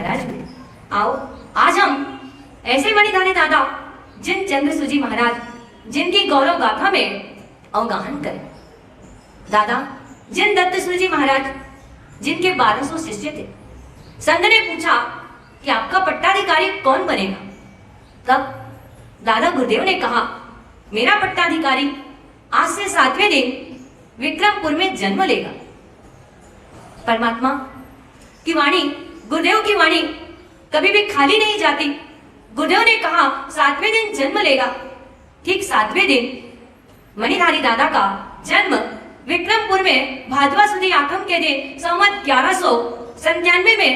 महाराज हुए। आओ आज हम ऐसे मणिधारी दादा जिन चंद्रसूजी महाराज जिनकी गौरव गाथा में अवगाहन करें। दादा जिन दत्तसूजी महाराज जिनके 1200 शिष्य थे। संत ने पूछा कि आपका पट्टाधिकारी कौन बनेगा? तब दादा गुरुदेव ने कहा, मेरा पट्टाधिकारी आज से 7वें दिन विक्रमपुर में जन्म लेगा। परमात्मा की वाणी, गुरुदेव की वाणी कभी भी खाली नहीं जाती। गुरुदेव ने कहा 7वें दिन जन्म लेगा। ठीक 7वें दिन मणिधारी दादा का जन्म विक्रमपुर में भादवा सुदी आठम के दिन संवत 1197 में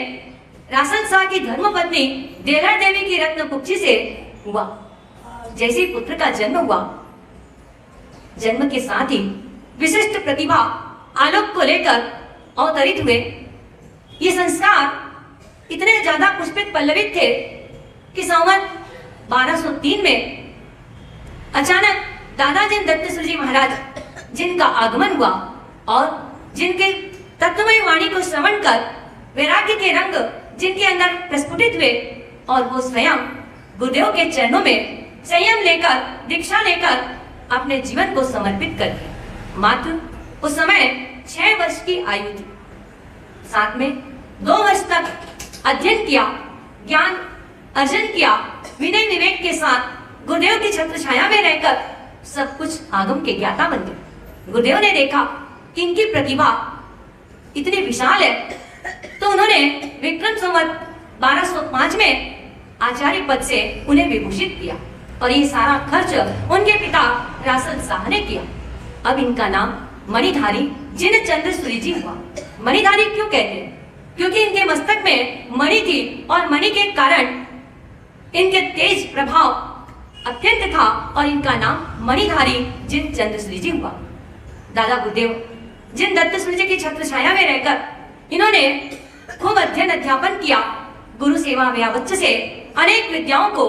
रासन शाह की धर्मपत्नी देलर देवी की रत्न कुक्षी से हुआ। जैसे पुत्र का जन्म हुआ, जन्म के साथ ही विशिष्ट प्रतिभा आलोक को लेकर अवतरित हुए। ये संस्कार इतने ज्यादा पुष्पित पल्लवित थे कि संवत 1203 में अचानक दादा जिन दत्तसूजी महाराज जिनका आगमन हुआ और जिनके तत्वमय वाणी को श्रवण कर वैराग्य के रंग जिनके अंदर प्रस्फुटित हुए और वो स्वयं गुरुदेव के चरणों में संयम लेकर दीक्षा लेकर अपने जीवन को समर्पित कर दिया। मात्र उस समय 6 वर्ष की आयु थी। साथ में 2 वर्ष तक अध्ययन किया, ज्ञान अर्जन किया, विनय विवेक के साथ गुरुदेव की छत्र छाया में रहकर सब कुछ आगम के ज्ञाता बन गए। गुरुदेव ने देखा कि इनकी प्रतिभा इतनी विशाल है, तो उन्होंने विक्रम संवत 1205 में आचार्य पद से उन्हें विभूषित किया और ये सारा खर्च उनके पिता रासन शाह ने किया। अब इनका नाम मणिधारी जिन चंद्रसूरी जी हुआ। मणिधारी क्यों कहते हैं? क्योंकि इनके मस्तक में मणि थी और मणि के कारण इनके तेज प्रभाव अत्यंत था और इनका नाम मणिधारी जिन चंद्रसूरी जी हुआ। दादा गुरुदेव जिन दत्तसूरी जी की छत्र छाया में रहकर इन्होंने खूब अध्ययन अध्यापन किया। गुरु सेवा व्यावच्च से अनेक विद्याओं को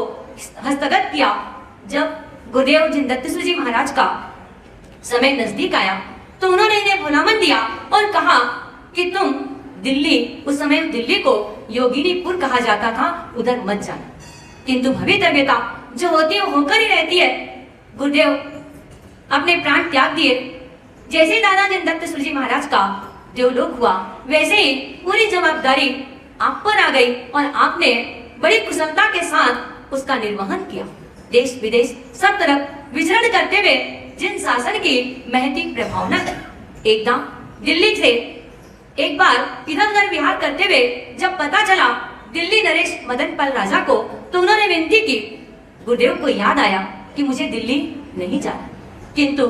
हस्तगत किया। जब गुरुदेव जिन दत्तसूरी जी महाराज का समय नजदीक आया तो उन्होंने इन्हें भुलामन दिया और कहा कि तुम दिल्ली, उस समय दिल्ली को योगिनीपुर कहा जाता था, उधर मत जाना, किंतु भवितव्यता जो होती है होकर ही रहती है। गुरुदेव अपने प्राण त्याग दिए। जैसे ही दादा जिन दत्तसूरी जी महाराज का देवलोक हुआ, वैसे ही पूरी जवाबदारी आप पर आ गई और आपने बड़ी कुशलता के साथ उसका निर्वहन किया। देश विदेश सब तरफ विचरण करते हुए जिन शासन की महती प्रभावना की। एकदम दिल्ली से एक बार इधर उधर विहार करते हुए जब पता चला दिल्ली नरेश मदनपाल राजा को, तो उन्होंने विनती की। गुरुदेव को याद आया कि मुझे दिल्ली नहीं जाना, किंतु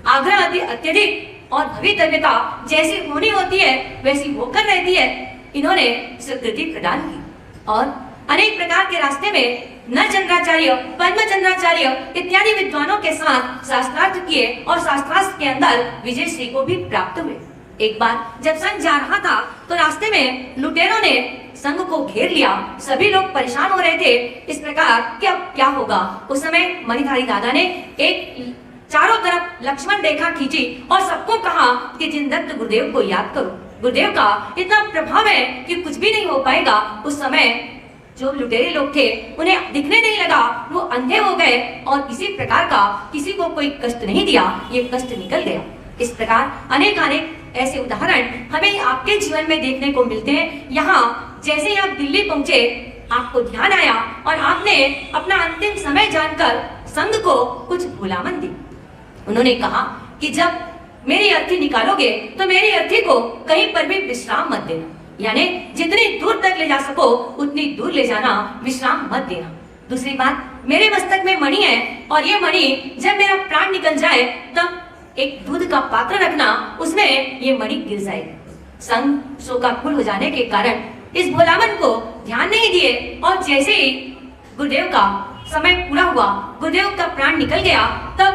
आग्रह अत्यधिक और भवितव्यता जैसी होनी होती है वैसी होकर रहती है। इन्होंने स्वीकृति प्रदान की और अनेक प्रकार के रास्ते में नरचंद्राचार्य, पद्मचंद्राचार्य इत्यादि विद्वानों के साथ शास्त्रार्थ किए और शास्त्रार्थ के अंदर विजय श्री को भी प्राप्त हुए। एक बार जब संघ जा रहा था तो रास्ते में लुटेरों ने संघ को घेर लिया। सभी लोग परेशान हो रहे थे इस प्रकार कि अब क्या होगा। उस समय मणिधारी दादा ने एक चारों तरफ लक्ष्मण रेखा खींची और सबको कहा कि जिन दत्त गुरुदेव को याद करो। गुरुदेव का इतना प्रभाव है कि कुछ भी नहीं हो पाएगा। उस समय जो लुटेरे लोग थे उन्हें दिखने नहीं लगा, वो अंधे हो गए और किसी प्रकार का किसी को कोई कष्ट नहीं दिया, ये कष्ट निकल गया। इस प्रकार अनेक ऐसे उदाहरण हमें आपके जीवन में देखने को मिलते हैं। यहाँ जैसे ही आप दिल्ली पहुंचे, आपको ध्यान आया और आपने अपना अंतिम समय जानकर संघ को कुछ भुलामन दी। उन्होंने कहा कि जब मेरी अर्थी निकालोगे तो मेरी अर्थी को कहीं पर भी विश्राम मत देना, यानी जितनी दूर तक ले जा सको उतनी दूर ले जाना, विश्राम मत देना। दूसरी बात, मेरे मस्तक में मणि है और ये मणि जब मेरा प्राण निकल जाए तब एक दूध का पात्र रखना, उसमें ये मणि गिर जाएगी। संघ शोकाकुल हो जाने के कारण इस भोलामन को ध्यान नहीं दिए और जैसे ही गुरुदेव का समय पूरा हुआ, गुरुदेव का प्राण निकल गया, तब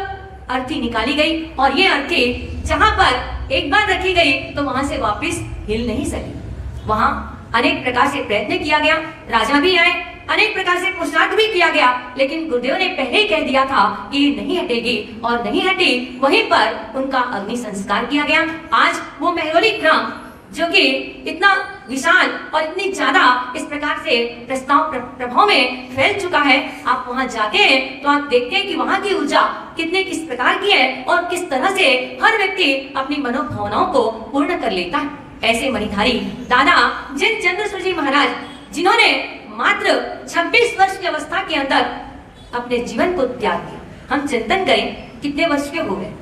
अर्थी निकाली गई और ये अर्थी जहां पर एक बार रखी गई तो वहां से वापस हिल नहीं सकी। वहां अनेक प्रकार से प्रयत्न किया गया, राजा भी आए, अनेक प्रकार से पुरुषार्थ भी किया गया, लेकिन गुरुदेव ने पहले ही कह दिया था कि ये नहीं हटेगी और नहीं हटी। वहीं पर उनका अग्नि संस्कार किया गया। आज वो महरौली ग्राम जो कि इतना विशाल और इतनी ज्यादा इस प्रकार से प्रस्ताव प्रभाव में फैल चुका है। आप वहां जाते हैं तो आप देखते हैं कि वहां की ऊर्जा कितने किस प्रकार की है और किस तरह से हर व्यक्ति अपनी मनोभावनाओं को पूर्ण कर लेता है। ऐसे मणिधारी दादा जिन चंद्रसूर्य जी महाराज, जिन्होंने मात्र 26 वर्ष की अवस्था के अंदर अपने जीवन को त्याग किया। हम चिंतन करें कितने वर्ष के हो गए,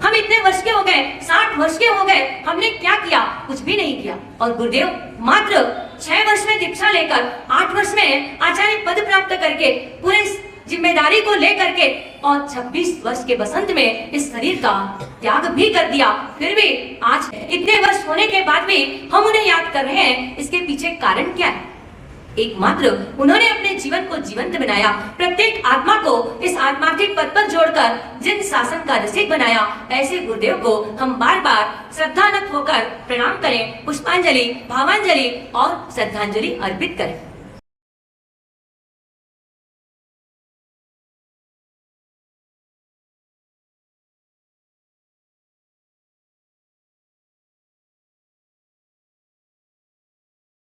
हम इतने वर्ष के हो गए, 60 वर्ष के हो गए, हमने क्या किया? कुछ भी नहीं किया। और गुरुदेव मात्र 6 वर्ष में दीक्षा लेकर 8 वर्ष में आचार्य पद प्राप्त करके पूरे जिम्मेदारी को लेकर के और 26 वर्ष के बसंत में इस शरीर का त्याग भी कर दिया। फिर भी आज इतने वर्ष होने के बाद भी हम उन्हें याद कर रहे हैं। इसके पीछे कारण क्या है? एकमात्र उन्होंने अपने जीवन को जीवंत बनाया, प्रत्येक आत्मा को इस आत्मार्थिक पद पर जोड़कर जिन शासन का रसिक बनाया। ऐसे गुरुदेव को हम बार बार श्रद्धानत होकर प्रणाम करें, पुष्पांजलि, भावांजलि और श्रद्धांजलि अर्पित करें।